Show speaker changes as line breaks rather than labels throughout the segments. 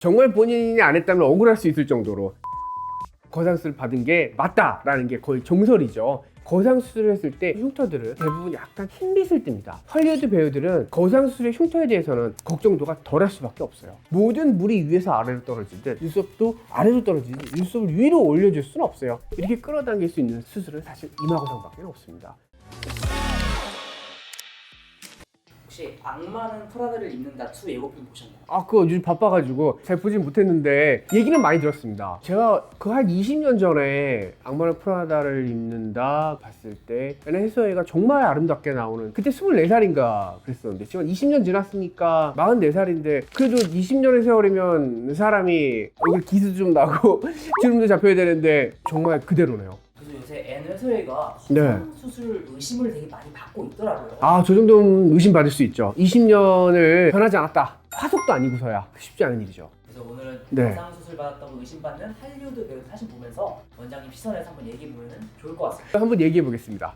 정말 본인이 안 했다면 억울할 수 있을 정도로 거상수술 받은 게 맞다라는 게 거의 정설이죠. 거상수술을 했을 때 흉터들은 대부분 약간 흰빛을 띱니다. 할리우드 배우들은 거상수술의 흉터에 대해서는 걱정도가 덜할 수밖에 없어요. 모든 물이 위에서 아래로 떨어지듯 눈썹도 아래로 떨어지듯 눈썹을 위로 올려줄 수는 없어요. 이렇게 끌어당길 수 있는 수술은 사실 이마거상밖에 없습니다.
혹시 악마는 프라다를 입는다 2 예고편 보셨나요?
그거 요즘 바빠가지고 잘 보진 못했는데 얘기는 많이 들었습니다. 제가 그 한 20년 전에 악마는 프라다를 입는다 봤을 때 앤 해서웨이가 정말 아름답게 나오는, 그때 24살인가 그랬었는데 지금 20년 지났으니까 44살인데 그래도 20년의 세월이면 사람이 얼굴 기스 좀 나고 주름도 잡혀야 되는데 정말 그대로네요.
그래서 요새 앤 해서웨이가
네.
거상수술 의심을 되게 많이 받고 있더라고요.
저 정도는 의심받을 수 있죠. 20년을 변하지 않았다. 화석도 아니고서야 쉽지 않은 일이죠.
그래서 오늘은
네.
거상수술 받았다고 의심받는 할리우드 배우 사진 보면서 원장님 시선에서 한번 얘기해보면 좋을 것 같습니다.
한번 얘기해 보겠습니다.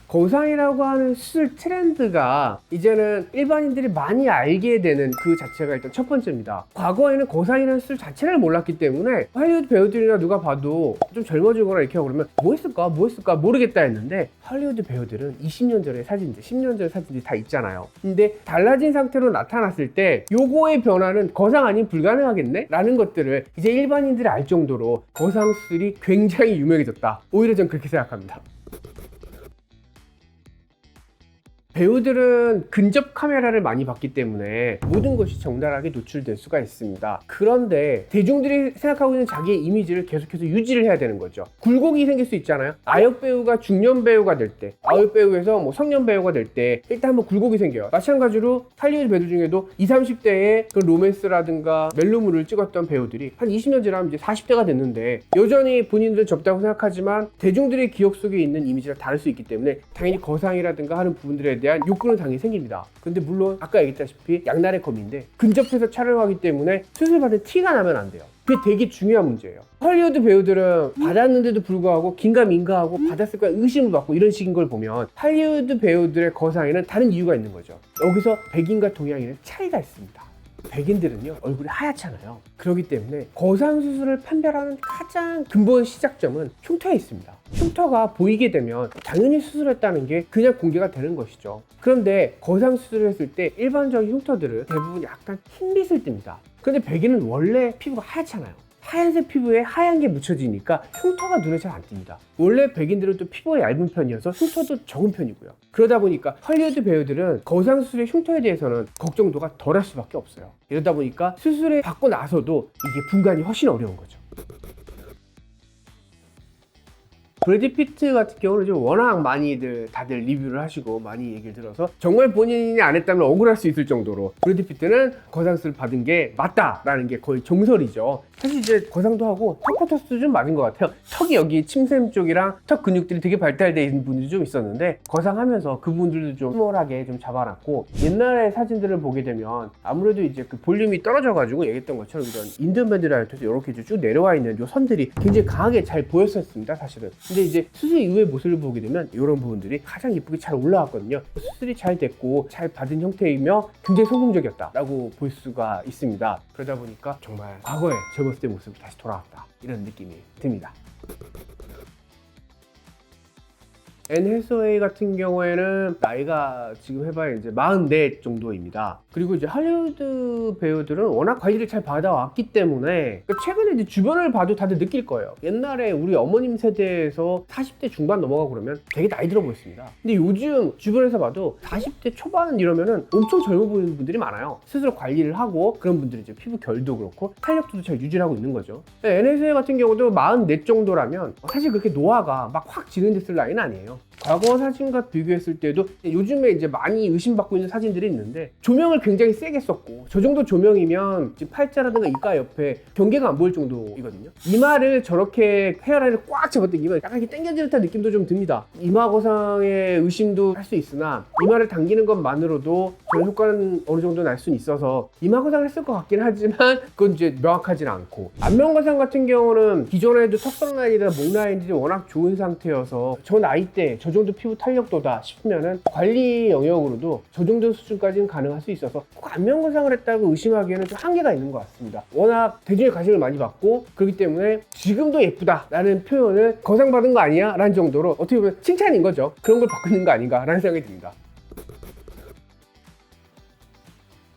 거상이라고 하는 수술 트렌드가 이제는 일반인들이 많이 알게 되는 그 자체가 일단 첫 번째입니다. 과거에는 거상이라는 수술 자체를 몰랐기 때문에 할리우드 배우들이나 누가 봐도 좀 젊어지거나 이렇게 하고 그러면 뭐 했을까 모르겠다 했는데, 할리우드 배우들은 20년 전의 사진들, 10년 전의 사진들이 다 있잖아요. 근데 달라진 상태로 나타났을 때 요거의 변화는 거상 아니면 불가능하겠네? 라는 것들을 이제 일반인들이 알 정도로 거상 수술이 굉장히 유명해졌다. 오히려 전 그렇게 생각합니다. 배우들은 근접 카메라를 많이 봤기 때문에 모든 것이 적나라하게 노출될 수가 있습니다. 그런데 대중들이 생각하고 있는 자기의 이미지를 계속해서 유지를 해야 되는 거죠. 굴곡이 생길 수 있잖아요. 아역 배우가 중년 배우가 될 때, 아역 배우에서 뭐 성년 배우가 될 때 일단 한번 굴곡이 생겨요. 마찬가지로 할리우드 배우들 중에도 20, 30대에 그 로맨스라든가 멜로물을 찍었던 배우들이 한 20년 지나면 이제 40대가 됐는데 여전히 본인들은 젊다고 생각하지만 대중들의 기억 속에 있는 이미지가 다를 수 있기 때문에 당연히 거상이라든가 하는 부분들에 대한 욕구는 당연히 생깁니다. 근데 물론 아까 얘기했다시피 양날의 검인데 근접해서 촬영하기 때문에 수술받은 티가 나면 안 돼요. 그게 되게 중요한 문제예요. 할리우드 배우들은 받았는데도 불구하고 긴가민가하고 받았을 거야 의심을 받고 이런 식인 걸 보면 할리우드 배우들의 거상에는 다른 이유가 있는 거죠. 여기서 백인과 동양인의 차이가 있습니다. 백인들은요 얼굴이 하얗잖아요. 그렇기 때문에 거상 수술을 판별하는 가장 근본 시작점은 흉터에 있습니다. 흉터가 보이게 되면 당연히 수술했다는 게 그냥 공개가 되는 것이죠. 그런데 거상 수술을 했을 때 일반적인 흉터들은 대부분 약간 흰빛을 띱니다. 그런데 백인은 원래 피부가 하얗잖아요. 하얀색 피부에 하얀 게 묻혀지니까 흉터가 눈에 잘 안 띕니다. 원래 백인들은 또 피부가 얇은 편이어서 흉터도 적은 편이고요. 그러다 보니까 할리우드 배우들은 거상 수술의 흉터에 대해서는 걱정도가 덜할 수밖에 없어요. 이러다 보니까 수술을 받고 나서도 이게 분간이 훨씬 어려운 거죠. 브래드 피트 같은 경우는 좀 워낙 많이들 다들 리뷰를 하시고 많이 얘기를 들어서 정말 본인이 안 했다면 억울할 수 있을 정도로 브래드 피트는 거상수술 받은 게 맞다라는 게 거의 정설이죠. 사실 이제 거상도 하고 턱보토스도 좀 맞은 것 같아요. 턱이 여기 침샘 쪽이랑 턱 근육들이 되게 발달되어 있는 분들이 좀 있었는데 거상하면서 그 부분들도 좀 스몰하게 좀 잡아놨고, 옛날의 사진들을 보게 되면 아무래도 이제 그 볼륨이 떨어져가지고 얘기했던 것처럼 이런 인더밴드라이트에서 이렇게 쭉 내려와 있는 요 선들이 굉장히 강하게 잘 보였었습니다 사실은. 근데 이제 수술 이후의 모습을 보게 되면 이런 부분들이 가장 이쁘게 잘 올라왔거든요. 수술이 잘 됐고 잘 받은 형태이며 굉장히 성공적이었다라고 볼 수가 있습니다. 그러다 보니까 정말 과거의 젊었을 때 모습이 다시 돌아왔다 이런 느낌이 듭니다. 앤 해서웨이 같은 경우에는 나이가 지금 해봐야 이제 44 정도입니다. 그리고 이제 할리우드 배우들은 워낙 관리를 잘 받아왔기 때문에 최근에 이제 주변을 봐도 다들 느낄 거예요. 옛날에 우리 어머님 세대에서 40대 중반 넘어가고 그러면 되게 나이 들어 보였습니다. 근데 요즘 주변에서 봐도 40대 초반 이러면은 엄청 젊어 보이는 분들이 많아요. 스스로 관리를 하고 그런 분들이 이제 피부 결도 그렇고 탄력도도 잘 유지하고 있는 거죠. 앤 해서웨이 같은 경우도 44 정도라면 사실 그렇게 노화가 막 확 진행됐을 나이는 아니에요. 과거 사진과 비교했을 때도 요즘에 이제 많이 의심받고 있는 사진들이 있는데 조명을 굉장히 세게 썼고, 저 정도 조명이면 지금 팔자라든가 이가 옆에 경계가 안 보일 정도이거든요. 이마를 저렇게 헤어라인을 꽉 잡아당기면 약간 이렇게 당겨지는 듯한 느낌도 좀 듭니다. 이마 거상의 의심도 할 수 있으나 이마를 당기는 것만으로도 저런 효과는 어느 정도 날 수는 있어서 이마 거상을 했을 것 같긴 하지만 그건 이제 명확하진 않고, 안면 거상 같은 경우는 기존에도 턱선 라인이나 목 라인들이 워낙 좋은 상태여서 저 나이 때 한데 저 정도 피부 탄력도다 싶으면은 관리 영역으로도 저 정도 수준까지는 가능할 수 있어서 꼭 안면거상을 했다고 의심하기에는 좀 한계가 있는 것 같습니다. 워낙 대중의 관심을 많이 받고 그렇기 때문에 지금도 예쁘다 라는 표현을 거상받은 거 아니야? 라는 정도로 어떻게 보면 칭찬인 거죠. 그런 걸 받고 있는 거 아닌가 라는 생각이 듭니다.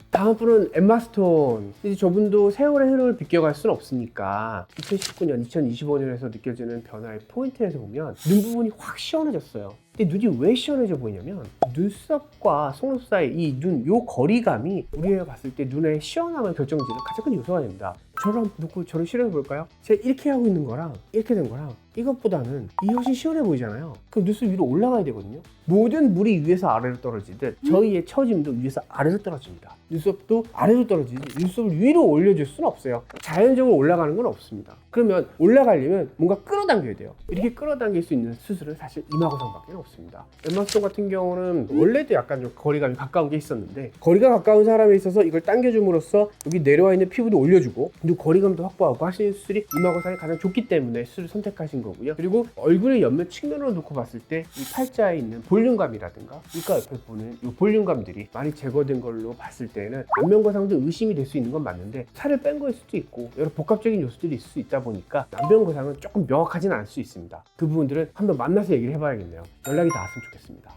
다음 분은 엠마 스톤. 이제 저분도 세월의 흐름을 비껴갈 수는 없으니까 2019년, 2025년에서 느껴지는 변화의 포인트에서 보면 눈 부분이 확 시원해졌어요. 근데 눈이 왜 시원해져 보이냐면 눈썹과 속눈썹 사이 이 눈, 요 거리감이 우리가 봤을 때 눈의 시원함을 결정짓는 가장 큰 요소가 됩니다. 저를 한번 놓고 저를 실험해 볼까요? 제가 이렇게 하고 있는 거랑 이렇게 된 거랑 이것보다는 이 훨씬 시원해 보이잖아요. 그럼 눈썹 위로 올라가야 되거든요. 모든 물이 위에서 아래로 떨어지듯 저희의 처짐도 위에서 아래로 떨어집니다. 눈썹도 아래로 떨어지지 눈썹을 위로 올려줄 수는 없어요. 자연적으로 올라가는 건 없습니다. 그러면 올라가려면 뭔가 끌어당겨야 돼요. 이렇게 끌어당길 수 있는 수술은 사실 이마거상밖에 없습니다. 엠마 스톤 같은 경우는 원래도 약간 좀 거리감이 가까운 게 있었는데 거리가 가까운 사람에 있어서 이걸 당겨줌으로써 여기 내려와 있는 피부도 올려주고 그리고 거리감도 확보하고 하시는 수술이 이마거상이 가장 좋기 때문에 수술을 선택하신 거고요. 그리고 얼굴의 옆면 측면으로 놓고 봤을 때 이 팔자에 있는 볼륨감이라든가 입가 옆에 보는 이 볼륨감들이 많이 제거된 걸로 봤을 때는 안면거상도 의심이 될 수 있는 건 맞는데 살을 뺀 거일 수도 있고 여러 복합적인 요소들이 있을 수 있다 보니까 안면거상은 조금 명확하진 않을 수 있습니다. 그 부분들은 한번 만나서 얘기를 해봐야겠네요. 연락이 닿았으면 좋겠습니다.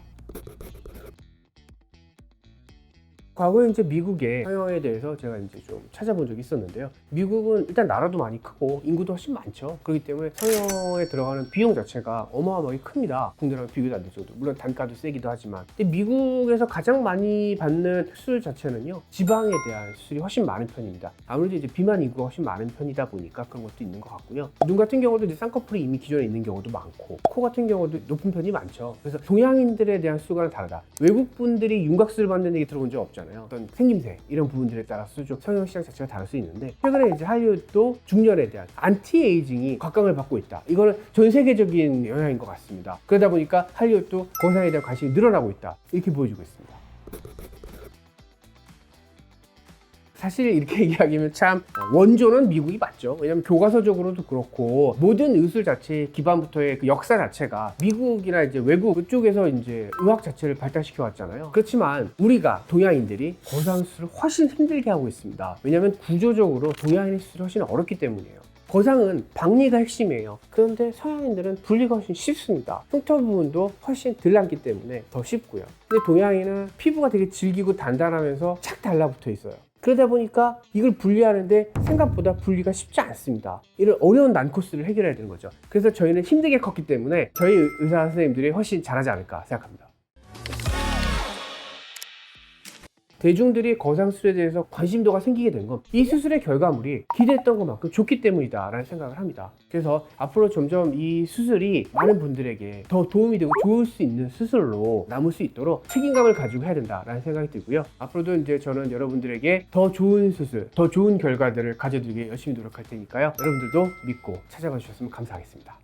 과거에 이제 미국의 성형에 대해서 제가 이제 좀 찾아본 적이 있었는데요. 미국은 일단 나라도 많이 크고 인구도 훨씬 많죠. 그렇기 때문에 성형에 들어가는 비용 자체가 어마어마하게 큽니다. 국내랑 비교도 안 되죠. 물론 단가도 세기도 하지만. 근데 미국에서 가장 많이 받는 수술 자체는요. 지방에 대한 수술이 훨씬 많은 편입니다. 아무래도 이제 비만 인구가 훨씬 많은 편이다 보니까 그런 것도 있는 것 같고요. 눈 같은 경우도 이제 쌍꺼풀이 이미 기존에 있는 경우도 많고 코 같은 경우도 높은 편이 많죠. 그래서 동양인들에 대한 수술과는 다르다. 외국 분들이 윤곽수술 받는 얘기 들어본 적 없잖아요. 어떤 생김새 이런 부분들에 따라서 좀 성형 시장 자체가 다를 수 있는데 최근에 이제 할리우드도 중년에 대한 안티에이징이 곽광을 받고 있다. 이거는 전 세계적인 영향인 것 같습니다. 그러다 보니까 할리우드도 거상에 대한 관심이 늘어나고 있다. 이렇게 보여주고 있습니다. 사실 이렇게 얘기하기면 참 원조는 미국이 맞죠. 왜냐면 교과서적으로도 그렇고 모든 의술 자체의 기반부터의 그 역사 자체가 미국이나 이제 외국 그쪽에서 이제 의학 자체를 발달시켜 왔잖아요. 그렇지만 우리가 동양인들이 거상 수술을 훨씬 힘들게 하고 있습니다. 왜냐면 구조적으로 동양인의 수술이 훨씬 어렵기 때문이에요. 거상은 박리가 핵심이에요. 그런데 서양인들은 분리가 훨씬 쉽습니다. 흉터 부분도 훨씬 덜 남기 때문에 더 쉽고요. 근데 동양인은 피부가 되게 질기고 단단하면서 착 달라붙어 있어요. 그러다 보니까 이걸 분리하는데 생각보다 분리가 쉽지 않습니다. 이런 어려운 난코스를 해결해야 되는 거죠. 그래서 저희는 힘들게 컸기 때문에 저희 의사 선생님들이 훨씬 잘하지 않을까 생각합니다. 대중들이 거상수술에 대해서 관심도가 생기게 된 건 이 수술의 결과물이 기대했던 것만큼 좋기 때문이다 라는 생각을 합니다. 그래서 앞으로 점점 이 수술이 많은 분들에게 더 도움이 되고 좋을 수 있는 수술로 남을 수 있도록 책임감을 가지고 해야 된다라는 생각이 들고요. 앞으로도 이제 저는 여러분들에게 더 좋은 수술, 더 좋은 결과들을 가져드리기 열심히 노력할 테니까요. 여러분들도 믿고 찾아가 주셨으면 감사하겠습니다.